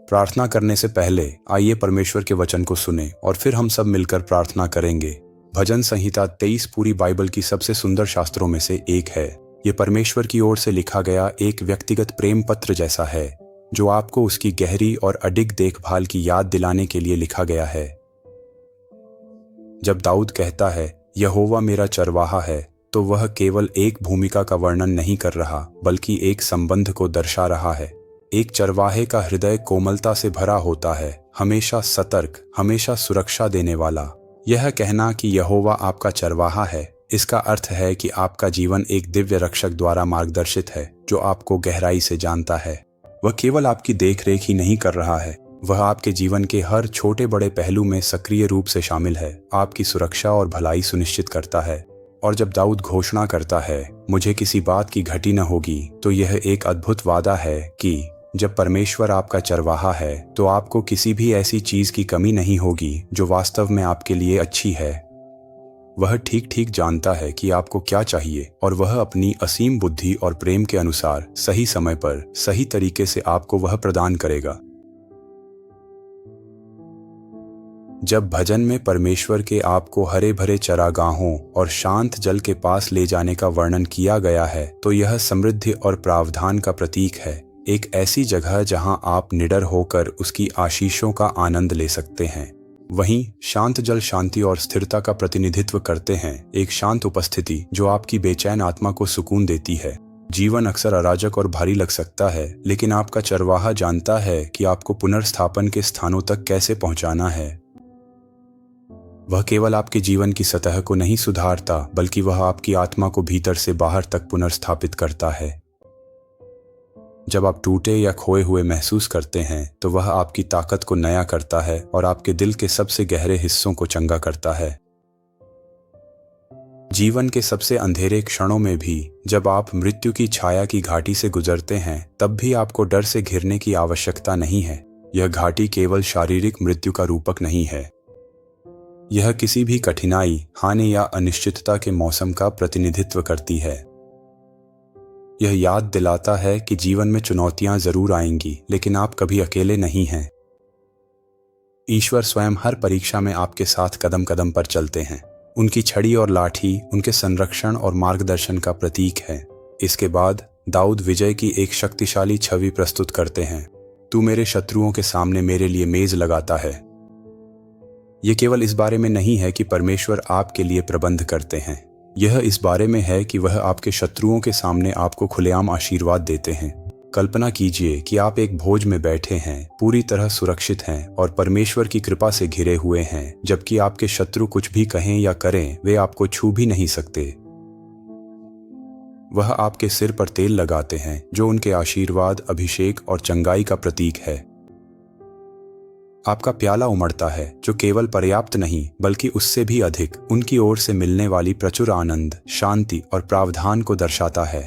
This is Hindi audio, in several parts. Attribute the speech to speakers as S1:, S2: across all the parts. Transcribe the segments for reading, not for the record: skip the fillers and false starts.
S1: प्रार्थना करने से पहले आइए परमेश्वर के वचन को सुने और फिर हम सब मिलकर प्रार्थना करेंगे। भजन संहिता 23 पूरी बाइबल की सबसे सुंदर शास्त्रों में से एक है। ये परमेश्वर की ओर से लिखा गया एक व्यक्तिगत प्रेम पत्र जैसा है, जो आपको उसकी गहरी और अडिग देखभाल की याद दिलाने के लिए लिखा गया है। जब दाऊद कहता है, यहोवा मेरा चरवाहा है, तो वह केवल एक भूमिका का वर्णन नहीं कर रहा, बल्कि एक संबंध को दर्शा रहा है। एक चरवाहे का हृदय कोमलता से भरा होता है, हमेशा सतर्क, हमेशा सुरक्षा देने वाला। यह कहना कि यहोवा आपका चरवाहा है, इसका अर्थ है कि आपका जीवन एक दिव्य रक्षक द्वारा मार्गदर्शित है, जो आपको गहराई से जानता है। वह केवल आपकी देखरेख ही नहीं कर रहा है, वह आपके जीवन के हर छोटे बड़े पहलू में सक्रिय रूप से शामिल है, आपकी सुरक्षा और भलाई सुनिश्चित करता है। और जब दाऊद घोषणा करता है, मुझे किसी बात की घटी न होगी, तो यह एक अद्भुत वादा है कि जब परमेश्वर आपका चरवाहा है, तो आपको किसी भी ऐसी चीज की कमी नहीं होगी जो वास्तव में आपके लिए अच्छी है। वह ठीक ठीक जानता है कि आपको क्या चाहिए, और वह अपनी असीम बुद्धि और प्रेम के अनुसार सही समय पर सही तरीके से आपको वह प्रदान करेगा। जब भजन में परमेश्वर के आपको हरे भरे चरागाहों और शांत जल के पास ले जाने का वर्णन किया गया है, तो यह समृद्धि और प्रावधान का प्रतीक है। एक ऐसी जगह जहां आप निडर होकर उसकी आशीषों का आनंद ले सकते हैं। वहीं शांत जल शांति और स्थिरता का प्रतिनिधित्व करते हैं, एक शांत उपस्थिति जो आपकी बेचैन आत्मा को सुकून देती है। जीवन अक्सर अराजक और भारी लग सकता है, लेकिन आपका चरवाहा जानता है कि आपको पुनर्स्थापन के स्थानों तक कैसे पहुंचाना है। वह केवल आपके जीवन की सतह को नहीं सुधारता, बल्कि वह आपकी आत्मा को भीतर से बाहर तक पुनर्स्थापित करता है। जब आप टूटे या खोए हुए महसूस करते हैं, तो वह आपकी ताकत को नया करता है और आपके दिल के सबसे गहरे हिस्सों को चंगा करता है। जीवन के सबसे अंधेरे क्षणों में भी जब आप मृत्यु की छाया की घाटी से गुजरते हैं, तब भी आपको डर से घिरने की आवश्यकता नहीं है। यह घाटी केवल शारीरिक मृत्यु का रूपक नहीं है, यह किसी भी कठिनाई, हानि या अनिश्चितता के मौसम का प्रतिनिधित्व करती है। यह याद दिलाता है कि जीवन में चुनौतियां जरूर आएंगी, लेकिन आप कभी अकेले नहीं हैं। ईश्वर स्वयं हर परीक्षा में आपके साथ कदम कदम पर चलते हैं। उनकी छड़ी और लाठी उनके संरक्षण और मार्गदर्शन का प्रतीक है। इसके बाद दाऊद विजय की एक शक्तिशाली छवि प्रस्तुत करते हैं। तू मेरे शत्रुओं के सामने मेरे लिए मेज लगाता है। यह केवल इस बारे में नहीं है कि परमेश्वर आपके लिए प्रबंध करते हैं, यह इस बारे में है कि वह आपके शत्रुओं के सामने आपको खुलेआम आशीर्वाद देते हैं। कल्पना कीजिए कि आप एक भोज में बैठे हैं, पूरी तरह सुरक्षित हैं और परमेश्वर की कृपा से घिरे हुए हैं, जबकि आपके शत्रु कुछ भी कहें या करें, वे आपको छू भी नहीं सकते। वह आपके सिर पर तेल लगाते हैं, जो उनके आशीर्वाद, अभिषेक और चंगाई का प्रतीक है। आपका प्याला उमड़ता है, जो केवल पर्याप्त नहीं बल्कि उससे भी अधिक उनकी ओर से मिलने वाली प्रचुर आनंद, शांति और प्रावधान को दर्शाता है।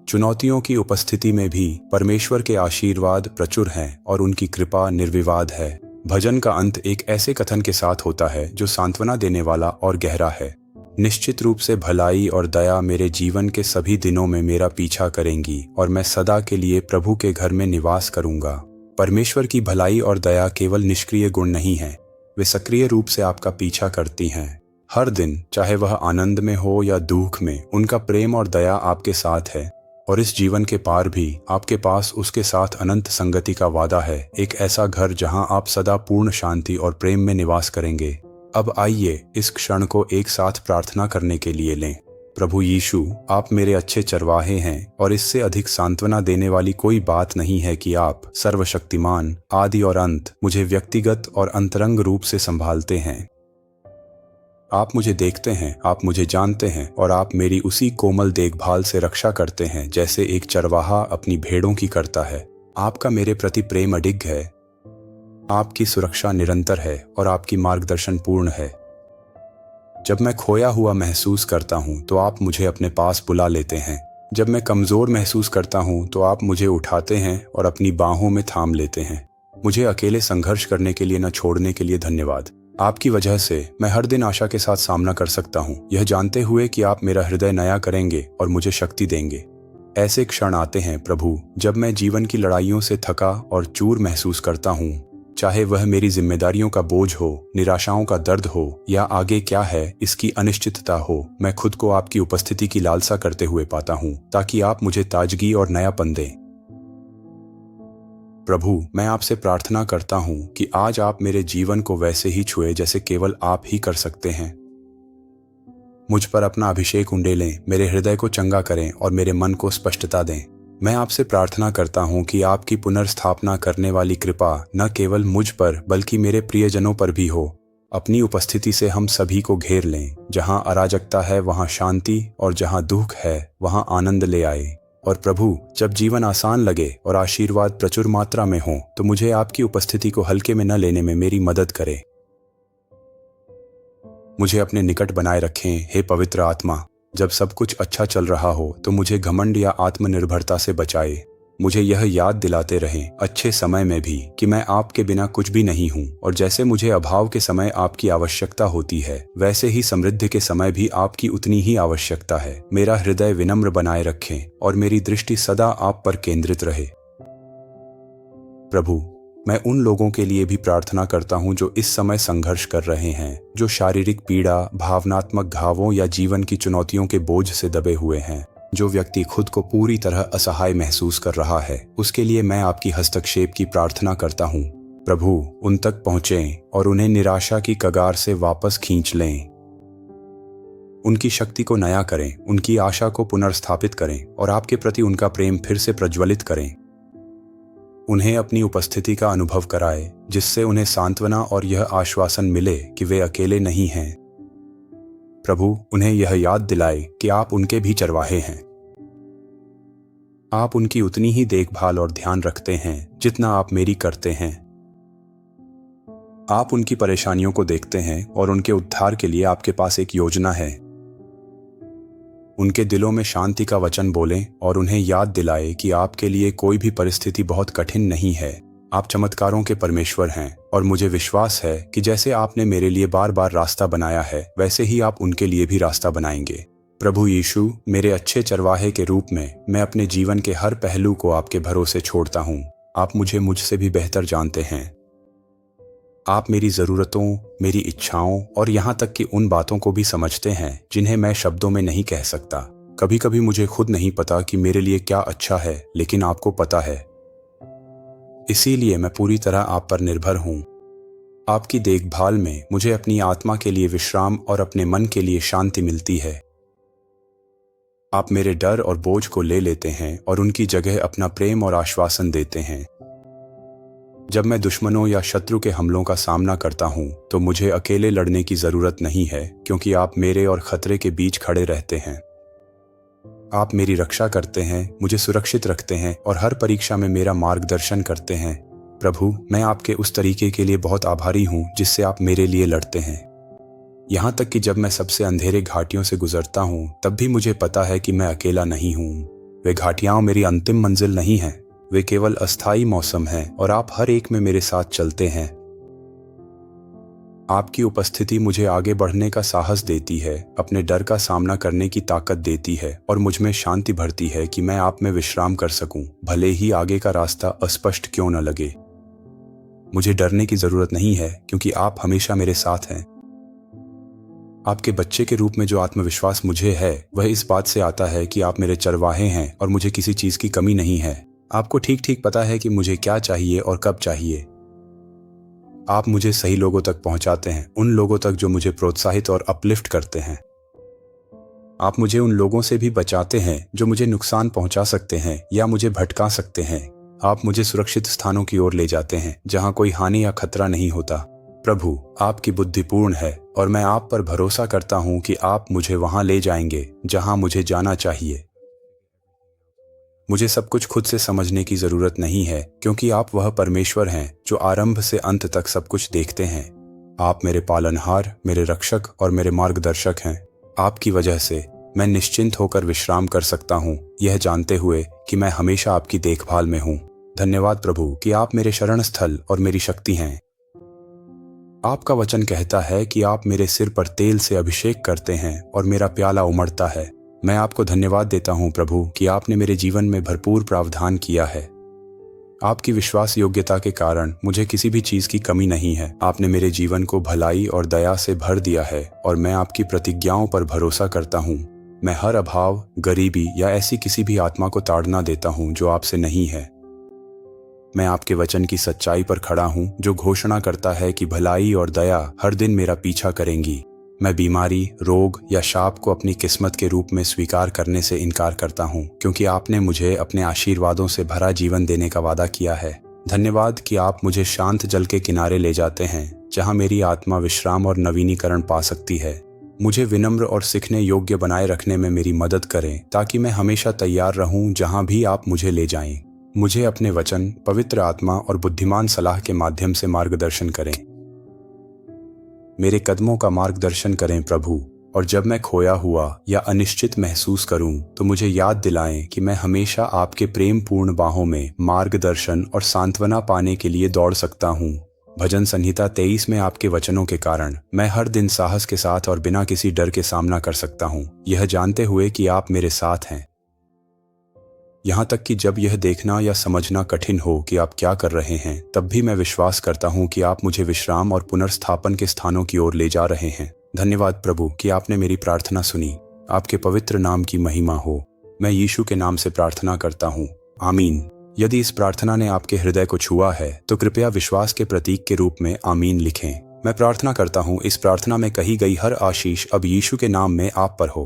S1: चुनौतियों की उपस्थिति में भी परमेश्वर के आशीर्वाद प्रचुर हैं और उनकी कृपा निर्विवाद है। भजन का अंत एक ऐसे कथन के साथ होता है जो सांत्वना देने वाला और गहरा है। निश्चित रूप से भलाई और दया मेरे जीवन के सभी दिनों में मेरा पीछा करेंगी और मैं सदा के लिए प्रभु के घर में निवास करूंगा। परमेश्वर की भलाई और दया केवल निष्क्रिय गुण नहीं है, वे सक्रिय रूप से आपका पीछा करती हैं। हर दिन, चाहे वह आनंद में हो या दुख में, उनका प्रेम और दया आपके साथ है। और इस जीवन के पार भी आपके पास उसके साथ अनंत संगति का वादा है, एक ऐसा घर जहां आप सदा पूर्ण शांति और प्रेम में निवास करेंगे। अब आइए इस क्षण को एक साथ प्रार्थना करने के लिए लें। प्रभु यीशु, आप मेरे अच्छे चरवाहे हैं और इससे अधिक सांत्वना देने वाली कोई बात नहीं है कि आप सर्वशक्तिमान, आदि और अंत, मुझे व्यक्तिगत और अंतरंग रूप से संभालते हैं। आप मुझे देखते हैं, आप मुझे जानते हैं और आप मेरी उसी कोमल देखभाल से रक्षा करते हैं जैसे एक चरवाहा अपनी भेड़ों की करता है। आपका मेरे प्रति प्रेम अडिग है, आपकी सुरक्षा निरंतर है और आपकी मार्गदर्शन पूर्ण है। जब मैं खोया हुआ महसूस करता हूँ, तो आप मुझे अपने पास बुला लेते हैं। जब मैं कमजोर महसूस करता हूँ, तो आप मुझे उठाते हैं और अपनी बाहों में थाम लेते हैं। मुझे अकेले संघर्ष करने के लिए न छोड़ने के लिए धन्यवाद। आपकी वजह से मैं हर दिन आशा के साथ सामना कर सकता हूँ, यह जानते हुए कि आप मेरा हृदय नया करेंगे और मुझे शक्ति देंगे। ऐसे क्षण आते हैं प्रभु जब मैं जीवन की लड़ाइयों से थका और चूर महसूस करता हूँ। चाहे वह मेरी जिम्मेदारियों का बोझ हो, निराशाओं का दर्द हो या आगे क्या है इसकी अनिश्चितता हो, मैं खुद को आपकी उपस्थिति की लालसा करते हुए पाता हूँ ताकि आप मुझे ताजगी और नयापन दें। प्रभु, मैं आपसे प्रार्थना करता हूँ कि आज आप मेरे जीवन को वैसे ही छुए जैसे केवल आप ही कर सकते हैं। मुझ पर अपना अभिषेक उंडेलें, मेरे हृदय को चंगा करें और मेरे मन को स्पष्टता दें। मैं आपसे प्रार्थना करता हूँ कि आपकी पुनर्स्थापना करने वाली कृपा न केवल मुझ पर बल्कि मेरे प्रियजनों पर भी हो। अपनी उपस्थिति से हम सभी को घेर लें। जहाँ अराजकता है वहाँ शांति और जहाँ दुख है वहाँ आनंद ले आए। और प्रभु, जब जीवन आसान लगे और आशीर्वाद प्रचुर मात्रा में हो तो मुझे आपकी उपस्थिति को हल्के में न लेने में मेरी मदद करें। मुझे अपने निकट बनाए रखें हे पवित्र आत्मा। जब सब कुछ अच्छा चल रहा हो तो मुझे घमंड या आत्मनिर्भरता से बचाए। मुझे यह याद दिलाते रहें अच्छे समय में भी कि मैं आपके बिना कुछ भी नहीं हूँ, और जैसे मुझे अभाव के समय आपकी आवश्यकता होती है वैसे ही समृद्धि के समय भी आपकी उतनी ही आवश्यकता है। मेरा हृदय विनम्र बनाए रखें और मेरी दृष्टि सदा आप पर केंद्रित रहे। प्रभु, मैं उन लोगों के लिए भी प्रार्थना करता हूं जो इस समय संघर्ष कर रहे हैं, जो शारीरिक पीड़ा, भावनात्मक घावों या जीवन की चुनौतियों के बोझ से दबे हुए हैं। जो व्यक्ति खुद को पूरी तरह असहाय महसूस कर रहा है उसके लिए मैं आपकी हस्तक्षेप की प्रार्थना करता हूं। प्रभु, उन तक पहुंचें और उन्हें निराशा की कगार से वापस खींच लें। उनकी शक्ति को नया करें, उनकी आशा को पुनर्स्थापित करें और आपके प्रति उनका प्रेम फिर से प्रज्वलित करें। उन्हें अपनी उपस्थिति का अनुभव कराए जिससे उन्हें सांत्वना और यह आश्वासन मिले कि वे अकेले नहीं हैं। प्रभु, उन्हें यह याद दिलाए कि आप उनके भी चरवाहे हैं। आप उनकी उतनी ही देखभाल और ध्यान रखते हैं जितना आप मेरी करते हैं। आप उनकी परेशानियों को देखते हैं और उनके उद्धार के लिए आपके पास एक योजना है। उनके दिलों में शांति का वचन बोलें और उन्हें याद दिलाए कि आपके लिए कोई भी परिस्थिति बहुत कठिन नहीं है। आप चमत्कारों के परमेश्वर हैं और मुझे विश्वास है कि जैसे आपने मेरे लिए बार बार रास्ता बनाया है वैसे ही आप उनके लिए भी रास्ता बनाएंगे। प्रभु यीशु, मेरे अच्छे चरवाहे के रूप में मैं अपने जीवन के हर पहलू को आपके भरोसे छोड़ता हूँ। आप मुझे मुझसे भी बेहतर जानते हैं। आप मेरी ज़रूरतों, मेरी इच्छाओं और यहाँ तक कि उन बातों को भी समझते हैं जिन्हें मैं शब्दों में नहीं कह सकता। कभी कभी मुझे खुद नहीं पता कि मेरे लिए क्या अच्छा है, लेकिन आपको पता है। इसीलिए मैं पूरी तरह आप पर निर्भर हूँ। आपकी देखभाल में मुझे अपनी आत्मा के लिए विश्राम और अपने मन के लिए शांति मिलती है। आप मेरे डर और बोझ को ले लेते हैं और उनकी जगह अपना प्रेम और आश्वासन देते हैं। जब मैं दुश्मनों या शत्रु के हमलों का सामना करता हूं तो मुझे अकेले लड़ने की जरूरत नहीं है, क्योंकि आप मेरे और खतरे के बीच खड़े रहते हैं। आप मेरी रक्षा करते हैं, मुझे सुरक्षित रखते हैं और हर परीक्षा में मेरा मार्गदर्शन करते हैं। प्रभु, मैं आपके उस तरीके के लिए बहुत आभारी हूं जिससे आप मेरे लिए लड़ते हैं। यहाँ तक कि जब मैं सबसे अंधेरे घाटियों से गुजरता हूँ तब भी मुझे पता है कि मैं अकेला नहीं हूँ। वे घाटियां मेरी अंतिम मंजिल नहीं हैं, वे केवल अस्थायी मौसम हैं और आप हर एक में मेरे साथ चलते हैं। आपकी उपस्थिति मुझे आगे बढ़ने का साहस देती है, अपने डर का सामना करने की ताकत देती है और मुझ में शांति भरती है कि मैं आप में विश्राम कर सकूं, भले ही आगे का रास्ता अस्पष्ट क्यों न लगे। मुझे डरने की जरूरत नहीं है, क्योंकि आप हमेशा मेरे साथ हैं। आपके बच्चे के रूप में जो आत्मविश्वास मुझे है वह इस बात से आता है कि आप मेरे चरवाहे हैं और मुझे किसी चीज की कमी नहीं है। आपको ठीक ठीक पता है कि मुझे क्या चाहिए और कब चाहिए। आप मुझे सही लोगों तक पहुंचाते हैं, उन लोगों तक जो मुझे प्रोत्साहित और अपलिफ्ट करते हैं। आप मुझे उन लोगों से भी बचाते हैं जो मुझे नुकसान पहुंचा सकते हैं या मुझे भटका सकते हैं। आप मुझे सुरक्षित स्थानों की ओर ले जाते हैं जहां कोई हानि या खतरा नहीं होता। प्रभु, आपकी बुद्धि पूर्ण है और मैं आप पर भरोसा करता हूं कि आप मुझे वहां ले जाएंगे जहां मुझे जाना चाहिए। मुझे सब कुछ खुद से समझने की जरूरत नहीं है, क्योंकि आप वह परमेश्वर हैं जो आरंभ से अंत तक सब कुछ देखते हैं। आप मेरे पालनहार, मेरे रक्षक और मेरे मार्गदर्शक हैं। आपकी वजह से मैं निश्चिंत होकर विश्राम कर सकता हूँ, यह जानते हुए कि मैं हमेशा आपकी देखभाल में हूँ। धन्यवाद प्रभु कि आप मेरे शरण स्थल और मेरी शक्ति हैं। आपका वचन कहता है कि आप मेरे सिर पर तेल से अभिषेक करते हैं और मेरा प्याला उमड़ता है। मैं आपको धन्यवाद देता हूँ प्रभु कि आपने मेरे जीवन में भरपूर प्रावधान किया है। आपकी विश्वास योग्यता के कारण मुझे किसी भी चीज की कमी नहीं है। आपने मेरे जीवन को भलाई और दया से भर दिया है और मैं आपकी प्रतिज्ञाओं पर भरोसा करता हूँ। मैं हर अभाव, गरीबी या ऐसी किसी भी आत्मा को ताड़ना देता हूँ जो आपसे नहीं है। मैं आपके वचन की सच्चाई पर खड़ा हूँ जो घोषणा करता है कि भलाई और दया हर दिन मेरा पीछा करेंगी। मैं बीमारी, रोग या शाप को अपनी किस्मत के रूप में स्वीकार करने से इनकार करता हूँ, क्योंकि आपने मुझे अपने आशीर्वादों से भरा जीवन देने का वादा किया है। धन्यवाद कि आप मुझे शांत जल के किनारे ले जाते हैं, जहाँ मेरी आत्मा विश्राम और नवीनीकरण पा सकती है। मुझे विनम्र और सीखने योग्य बनाए रखने में मेरी मदद करें, ताकि मैं हमेशा तैयार रहूं जहाँ भी आप मुझे ले जाएं। मुझे अपने वचन, पवित्र आत्मा और बुद्धिमान सलाह के माध्यम से मार्गदर्शन करें। मेरे कदमों का मार्गदर्शन करें प्रभु, और जब मैं खोया हुआ या अनिश्चित महसूस करूं तो मुझे याद दिलाएं कि मैं हमेशा आपके प्रेम पूर्ण बाहों में मार्गदर्शन और सांत्वना पाने के लिए दौड़ सकता हूं। भजन संहिता 23 में आपके वचनों के कारण मैं हर दिन साहस के साथ और बिना किसी डर के सामना कर सकता हूं, यह जानते हुए कि आप मेरे साथ हैं। यहाँ तक कि जब यह देखना या समझना कठिन हो कि आप क्या कर रहे हैं, तब भी मैं विश्वास करता हूँ कि आप मुझे विश्राम और पुनर्स्थापन के स्थानों की ओर ले जा रहे हैं। धन्यवाद प्रभु कि आपने मेरी प्रार्थना सुनी। आपके पवित्र नाम की महिमा हो। मैं यीशु के नाम से प्रार्थना करता हूँ, आमीन। यदि इस प्रार्थना ने आपके हृदय को छुआ है तो कृपया विश्वास के प्रतीक के रूप में आमीन लिखें। मैं प्रार्थना करता हूँ इस प्रार्थना में कही गई हर आशीष अब यीशु के नाम में आप पर हो।